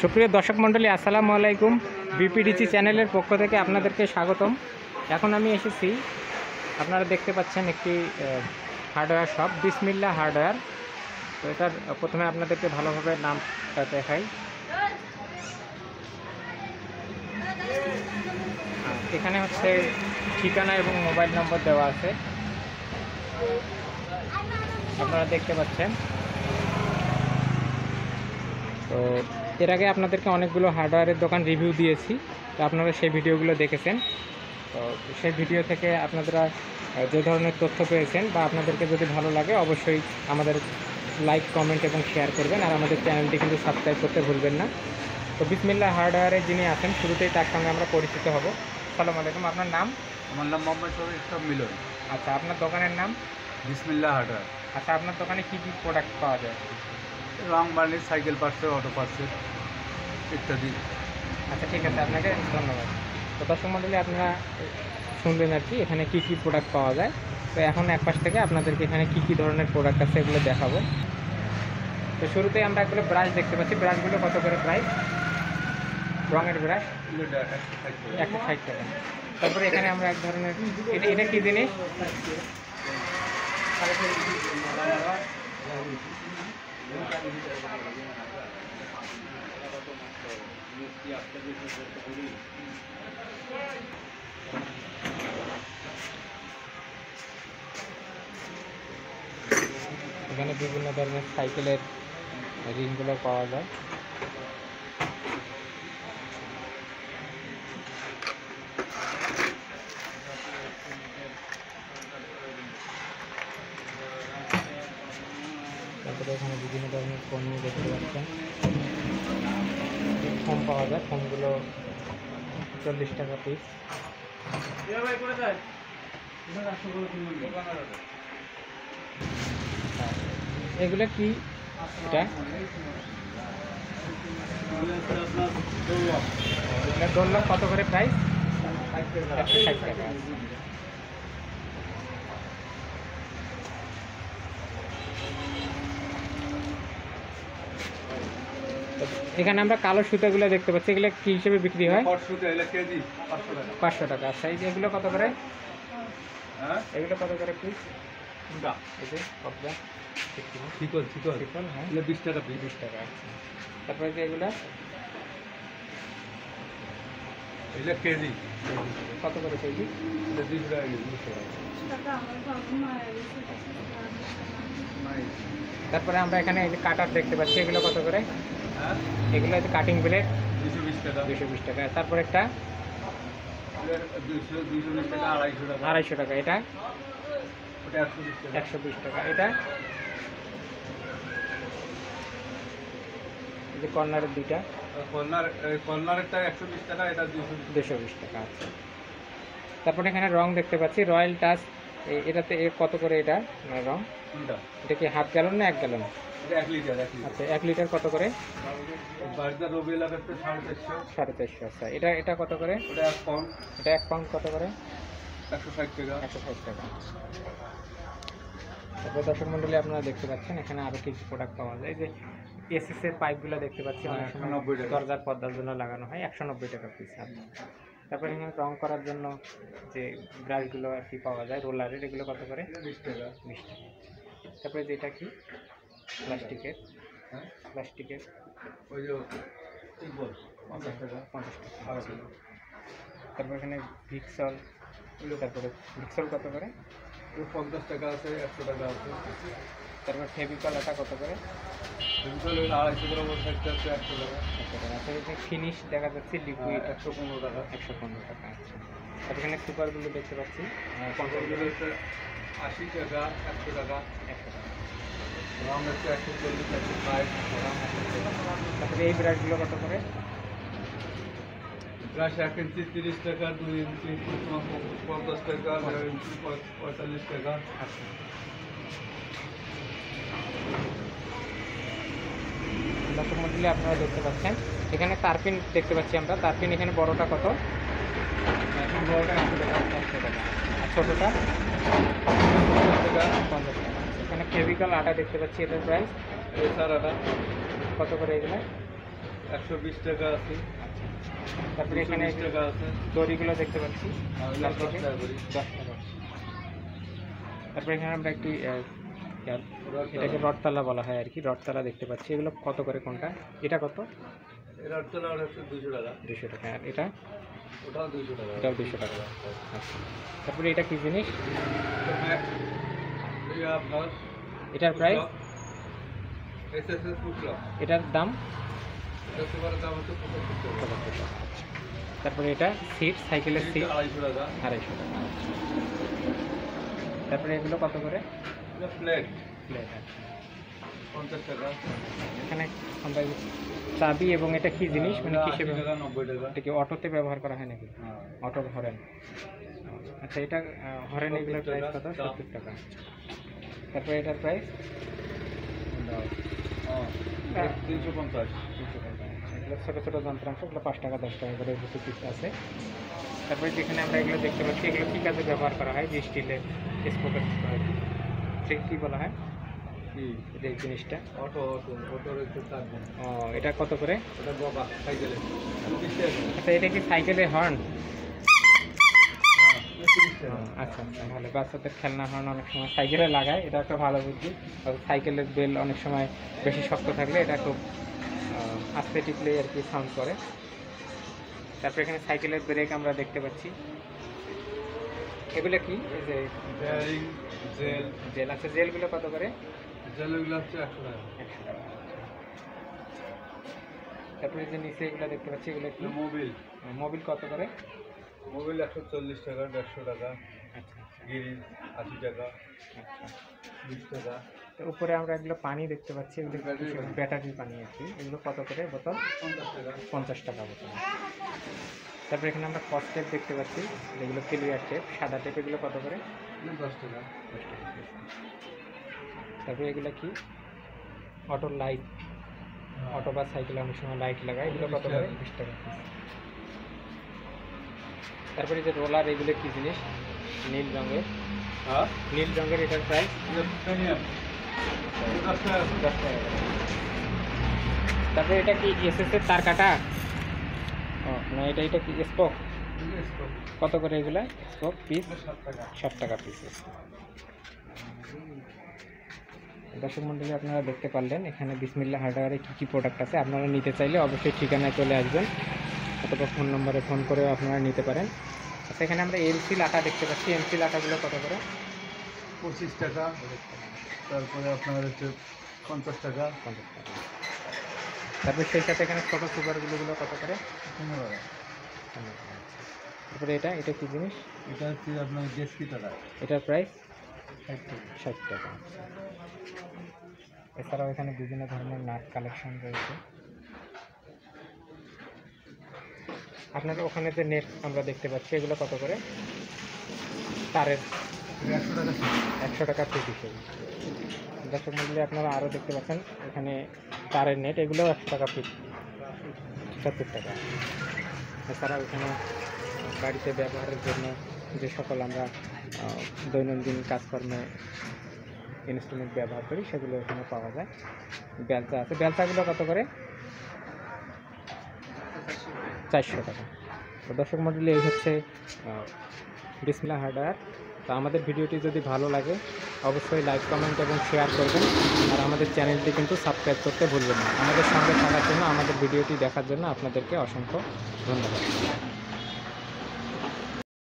সুপ্রিয় দর্শক মণ্ডলী, আসসালামু আলাইকুম। বিপিডিসি চ্যানেলের পক্ষ থেকে আপনাদেরকে স্বাগতম। এখন আমি এসেছি, আপনারা দেখতে পাচ্ছেন একটি হার্ডওয়্যার শপ, বিসমিল্লাহ হার্ডওয়্যার। তো এটার প্রথমে আপনাদেরকে ভালোভাবে নামটা দেখাই। এখানে হচ্ছে ঠিকানা এবং মোবাইল নম্বর দেওয়া আছে, আপনারা দেখতে পাচ্ছেন। তো এর আগে আপনাদেরকে অনেকগুলো হার্ডওয়্যারের দোকান রিভিউ দিয়েছি, তো আপনারা সেই ভিডিওগুলো দেখেছেন। তো সেই ভিডিও থেকে আপনারা যে ধরনের তথ্য পেয়েছেন বা আপনাদেরকে যদি ভালো লাগে অবশ্যই আমাদের লাইক, কমেন্ট এবং শেয়ার করবেন। আর আমাদের চ্যানেলটি কিন্তু সাবস্ক্রাইব করতে ভুলবেন না। তো বিসমিল্লাহ হার্ডওয়্যারে যিনি আছেন, শুরুতেই তার সঙ্গে আমরা পরিচিত হব। আসসালামু আলাইকুম, আপনার নাম? আমার নাম মোহাম্মদ শরীফ ইসলাম মিলন। আচ্ছা, আপনার দোকানের নাম? বিসমিল্লাহ হার্ডওয়্যার। আচ্ছা, আপনার দোকানে কী কী প্রোডাক্ট পাওয়া যায়? রং বার্নিশ, সাইকেল পার্টসের, অটো পার্টসের ইত্যাদি। আচ্ছা, ঠিক আছে, আপনাকে ধন্যবাদ। তো দর্শক মণ্ডলী, আপনারা শুনবেন আর কি এখানে কী কী প্রোডাক্ট পাওয়া যায়। তো এখন এক পাশ থেকে আপনাদেরকে এখানে কী কী ধরনের প্রোডাক্ট আছে এগুলো দেখাবো। তো শুরুতেই আমরা একগুলো ব্রাশ দেখতে পাচ্ছি। ব্রাশগুলো কত করে প্রাইস? রঙের ব্রাশ 160 টাকা। তারপরে এখানে আমরা এক ধরনের, এটা কী জিনিস? এখানে বিভিন্ন ধরনের সাইকেলের রিংগুলো পাওয়া যায়। তারপরে এখানে বিভিন্ন ধরনের পণ্য দেখতে পাচ্ছেন। ফোম পাওয়া যায়, ফোমগুলো 40 টাকা পিস। এগুলো কি? এটা দোলক কত করে প্রাইস? 160 টাকা। এখানে আমরা কালো সুতাগুলো দেখতে পাচ্ছি, এগুলো কি হিসেবে বিক্রি হয়? 500 টাকা। আচ্ছা, এই যে এগুলো কত করে? এগুলো কত করে পিস? হ্যাঁ, 20 টাকা পিস। 20 টাকা। তারপরে যে এগুলো কেজি কত করে কেজি? 20 টাকা কেজি। তারপরে আমরা এখানে এই যে কাটার দেখতে পাচ্ছি, এগুলো কত করে? এগুলো হচ্ছে কাটিং ব্লেড, 220 টাকা। 220 টাকা। তারপর একটা 220 টাকা, 250 টাকা। 250 টাকা। এটা ওটা 120 টাকা। 120 টাকা। এটা এই যে কর্নারের দুইটা, কর্নারেরটা 120 টাকা, এটা 220 টাকা। আচ্ছা, তারপরে এখানে রং দেখতে পাচ্ছি, রয়্যাল টাচ। এটাতে কত করে? এটা রং, এটা কি হাফ গ্যালন না 1 গ্যালন? এটা 1 লিটার। আচ্ছা, 1 লিটার কত করে? বাড়িতে রবি লাগাতে 450। 450। আচ্ছা, এটা কত করে? ওটা 1 পাউন্ড। এটা 1 পাউন্ড কত করে? 160 টাকা। 160 টাকা। তারপরে দর্শক মণ্ডলী, আপনারা দেখতে পাচ্ছেন এখানে আরও কিছু প্রোডাক্ট পাওয়া যায়। যে এসএসের পাইপগুলো দেখতে পাচ্ছি, অনেক সময় 190 টাকা। দরজার পর্দার জন্য লাগানো হয়, 190 টাকা পিস। তারপরে এখানে রং করার জন্য যে ব্রাশগুলো আর কি পাওয়া যায় রোলারের, এগুলো কত করে? 20 টাকা। 20 টাকা। তারপরে যেটা কি প্লাস্টিকের, হ্যাঁ, ওই যে 50 টাকা। 50 টাকা। তারপর এখানে ভিক্সল, তারপরে ভিক্সল কত করে? 50 টাকা আছে, 100 টাকা আছে। তারপর ফেভিকল এটা কত করে? 250 টাকা বলতে আছে, 100 টাকা। 100 টাকা। আচ্ছা, এই যে ফিনিশ দেখা যাচ্ছে লিকুইড, 115 টাকা। 115 টাকা। আচ্ছা, আর এখানে সুপারগুলো দেখতে পাচ্ছি, 50 হচ্ছে 80 টাকা, 100 টাকা। 100 টাকা। রং হচ্ছে 140, 160। তারপরে এই ব্রাশগুলো কত করে? ব্রাশ 1 ইঞ্চি 30 টাকা, 2 ইঞ্চি 50 টাকা, 1.5 ইঞ্চি 45 টাকা। আচ্ছা, দর্শক মণ্ডলী, আপনারা দেখতে পাচ্ছেন এখানে তারপিন দেখতে পাচ্ছি আমরা। তারপিন এখানে বড়টা কত? 100 টাকা। 100 টাকা। আর ছোটোটা 50 টাকা। 50 টাকা। এখানে ফেভিকল আটা দেখতে পাচ্ছি, এটার প্রাইস এছাড়া কত করে? এগুলো 120 টাকা আছে, আচ্ছা। তারপরে এখানে 220 টাকা আছে, দড়িগুলো দেখতে পাচ্ছি আর লাল 10 থেকে টাকা করে। 10 টাকা। তারপরে এখানে আমরা একটি রডতলা। এটাকে রডতলা বলা হয় আর কি, রডতলা দেখতে পাচ্ছি। এগুলো কত করে কোনটা? এটা কত? এর রডতলা ওটা হচ্ছে 200 টাকা, 200 টাকা। আর এটা? ওটাও 200 টাকা। এটাও 200 টাকা। আচ্ছা। তারপরে এটা কি জিনিস? এই আপনার এটার প্রাইস? এসএসএস পুটলা, এটার দাম? এটা সুপার দাম হচ্ছে 75 টাকা। 75 টাকা। তারপরে এটা সিট, সাইকেলের সিট? 250 টাকা। 250 টাকা। তারপরে এগুলো কত করে? এটা প্লেট প্লেট। আচ্ছা। 50 টাকা। এখানে আমরা চাবি এবং এটা কি জিনিস, মানে এটা কিসে 80 টাকা 90 টাকা। এটা কি অটোতে ব্যবহার করা হয় নাকি? হ্যাঁ। Auto horn. আচ্ছা, এটা হরেন এগুলোর 70 প্রাইস কত? টাকা। 70 টাকা। তারপরে এটার প্রাইস? হ্যাঁ, 350। 300 টাকা। এগুলো ছোটো ছোটো যন্ত্রাংশ, এগুলো 5 টাকা 10 টাকা করে দুটো পিস আছে। তারপরে যেখানে আমরা এগুলো দেখতে পাচ্ছি, এগুলো কী কাজে ব্যবহার করা হয়? যে স্টিলের স্পোকের ঠিক কী বলা হয় কি? এই জিনিসটা? অটোর একটু চার্জ। ও, এটা কত করে? ওটা বাবা সাইকেলে 30 টাকা। আচ্ছা, এটা কি সাইকেলের হর্ন? হ্যাঁ, 30 টাকা। আচ্ছা আচ্ছা, ভালো। বাচ্চাদের খেলনা হর্ন অনেক সময় সাইকেলে লাগায়, এটা একটা ভালো বুদ্ধি। আর সাইকেলের বেল অনেক সময় বেশি শক্ত থাকলে এটা খুব আস্তে টিপলে আর কি সাউন্ড করে। তারপরে এখানে সাইকেলের ব্রেক আমরা দেখতে পাচ্ছি। এগুলো কি? এই যে বেয়ারিং, জেল, জেল আছে। জেলগুলো কত করে? জেলগুলো হচ্ছে 100 টাকা। 100 টাকা। তারপরে যে নিচে এগুলো দেখতে পাচ্ছি, এগুলো কি? এটা মোবিল, মোবিল কত করে? মোবিল 140 টাকা, 150 টাকা। আচ্ছা আচ্ছা গিরিজ 80 টাকা, আচ্ছা। 20 টাকা। তো উপরে আমরা এগুলো পানি দেখতে পাচ্ছি, এগুলো ব্যাটারি পানি। ব্যাটারি পানি আর কি। এগুলো কত করে বোতল? 50 টাকা। 50 টাকা বোতল। তারপরে এখানে আমরা কস টেপ দেখতে পাচ্ছি, যেগুলো ক্লিয়ার টেপ, সাদা টেপ। এগুলো কত করে? 10 টাকা। 10 টাকা piece। তারপরে এগুলো কি? অটো লাইট, অটো বা সাইকেলে অনেক সময় লাইট লাগায়, এগুলো কত করে? 20 টাকা piece। তারপরে যে রোলার, এগুলো কি জিনিস? নীল রঙের। হ্যাঁ, নীল রঙের, এটার প্রাইস? এটা প্রিমিয়াম 10 টাকা। 10 টাকা করে। তারপরে এটা কি এসএস এর তার কাটা? ও না, এটা কি স্পোক? কত করে এগুলা স্পোক পিস? 7 টাকা। 60 টাকা পিস। দর্শক মণ্ডলী, আপনারা দেখতে পারলেন এখানে বিসমিল্লাহ হার্ডওয়্যারে কী কী প্রোডাক্ট আছে। আপনারা নিতে চাইলে অবশ্যই ঠিকানায় চলে আসবেন, অথবা ফোন নম্বরে ফোন করেও আপনারা নিতে পারেন। আচ্ছা, এখানে আমরা এমসি লাটা দেখতে পাচ্ছি। এমসি লাটাগুলো কত করে? 25 টাকা। তারপরে আপনার হচ্ছে 50 টাকা। 50 টাকা। তারপরে সেই সাথে এখানে ছোটো সুপারগুলোগুলো কত করে? 15 টাকা। 15 টাকা। তারপরে এটা কি জিনিস? এটা হচ্ছে আপনার দেশি টাকা। এটার প্রাইস? 60 টাকা। 60 টাকা। এছাড়াও এখানে বিভিন্ন ধরনের নাট কালেকশন রয়েছে। আপনার ওখানে যে নেট আমরা দেখতে পাচ্ছি, এগুলো কত করে? তারের? 100 টাকা। 100 টাকা পিস হিসেবে। দর্শক মণ্ডলী, আপনারা আরও দেখতে পাচ্ছেন এখানে তারের নেট, এগুলো 100 টাকা পিস, 70 টাকা। এছাড়াও এখানে বাড়িতে ব্যবহারের জন্য যে সকল আমরা দৈনন্দিন কাজকর্মে ইনস্ট্রুমেন্ট ব্যবহার করি, সেগুলো এখানে পাওয়া যায়। বেলচা আছে। বেলচাগুলো কত করে? 400 টাকা। তো দর্শক মণ্ডলী, এই হচ্ছে বিসমিল্লাহ হার্ডওয়্যার। তো আমাদের ভিডিওটি যদি ভালো লাগে অবশ্যই লাইক, কমেন্ট এবং শেয়ার করবেন। আর আমাদের চ্যানেলটি কিন্তু সাবস্ক্রাইব করতে ভুলবেন না। আমাদের সঙ্গে থাকার জন্য, আমাদের ভিডিওটি দেখার জন্য আপনাদেরকে অসংখ্য ধন্যবাদ।